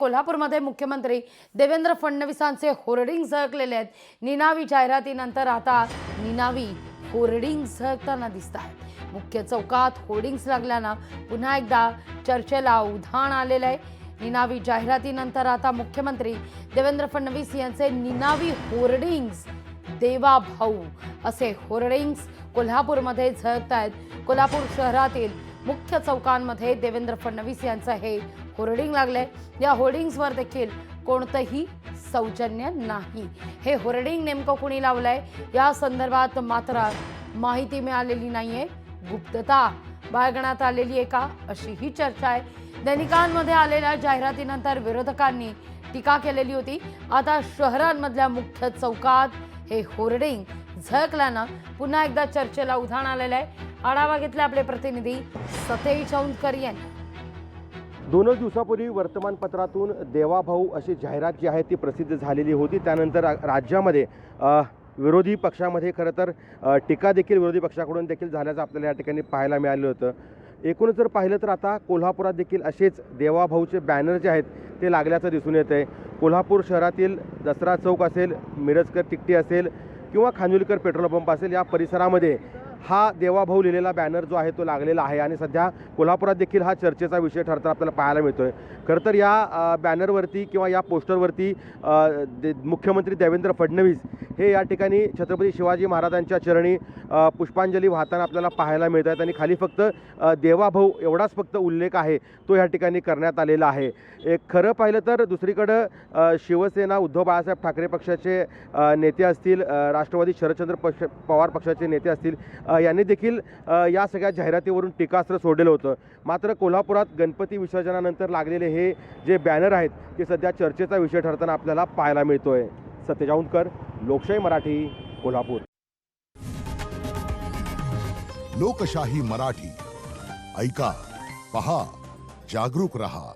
कोल्हापूरमध्ये मुख्यमंत्री देवेंद्र फडणवीसांचे होर्डिंग झळकलेले आहेत। निनावी जाहिरातीनंतर आता निनावी होर्डिंग झळकताना दिसतात। मुख्य चौकात होर्डिंग्स लागल्यानं पुन्हा एकदा चर्चेला उधाण आलेलं आहे। निनावी जाहिरातीनंतर आता मुख्यमंत्री देवेंद्र फडणवीस यांचे निनावी होर्डिंग्स देवा भाऊ असे होर्डिंग्स कोल्हापूरमध्ये झळकतायत। कोल्हापूर शहरातील मुख्य चौकांमध्ये देवेंद्र फडणवीस यांचं हे होर्डिंग लागले। या होर्डिंग्सवर देखील कोणतंही सौजन्य नाही। हे होर्डिंग नेमकं कोणी लावलंय या संदर्भात मात्र माहिती मिळालेली नाहीये। गुप्तता बाळगण्यात आलेली आहे का अशी ही चर्चा आहे। दैनिकांमध्ये आलेल्या जाहिरातीनंतर विरोधकांनी टीका केलेली होती। आता शहरांमधल्या मुख्य चौकात हे होर्डिंग झळकल्यानं पुन्हा एकदा चर्चेला उधाण आलेलं आहे। आढावा घेतला आपले प्रतिनिधी सतेज चौंदकर यांनी। 2 दिवसापूर्वी वर्तमानपत्रातून देवाभाऊ अशी जाहिरात जी आहे ती प्रसिद्ध झालेली होती। त्यानंतर राज्यामध्ये विरोधी पक्षामध्ये खरं तर टीका देखील विरोधी पक्षाकडून देखील झाल्याचं आपल्याला या ठिकाणी पाहायला मिळालं होतं। एकूणच जर पाहिलं तर आता कोल्हापुरात देखील असेच देवाभाऊचे बॅनर जे आहेत ते लागल्याचं दिसून येत आहे। कोल्हापूर शहरातील दसरा चौक असेल, मिरजकर टिकटी असेल किंवा खानविलकर पेट्रोल पंप असेल, या परिसरामध्ये हा देवाभाऊ लिहिलेला बॅनर जो आहे तो लागलेला आहे आणि सध्या कोल्हापुरात देखील हा चर्चेचा विषय ठरताना आपल्याला पाहायला मिळतोय। खरं तर या बॅनरवरती किंवा या पोस्टरवरती मुख्यमंत्री देवेंद्र फडणवीस हे या ठिकाणी छत्रपती शिवाजी महाराजांच्या चरणी पुष्पांजली वाहताना आपल्याला पाहायला मिळत आहेत आणि खाली फक्त देवाभाऊ एवढाच फक्त उल्लेख आहे तो या ठिकाणी करण्यात आलेला आहे। एक खरं पाहिलं तर दुसरीकडं शिवसेना उद्धव बाळासाहेब ठाकरे पक्षाचे नेते असतील, राष्ट्रवादी शरदचंद्र पवार पक्षाचे नेते असतील, यांनी देखील या सगळ्या जाहिरातीवरून टीकास्त्र सोडलेलं होतं। मात्र कोल्हापुरात गणपती विसर्जनानंतर लागलेले हे जे बॅनर आहेत ते सध्या चर्चेचा विषय ठरताना आपल्याला पाहायला मिळतोय। सतेज चौंदकर, लोकशाही मराठी, कोल्हापूर। लोकशाही मराठी ऐका, पहा, जागरूक रहा।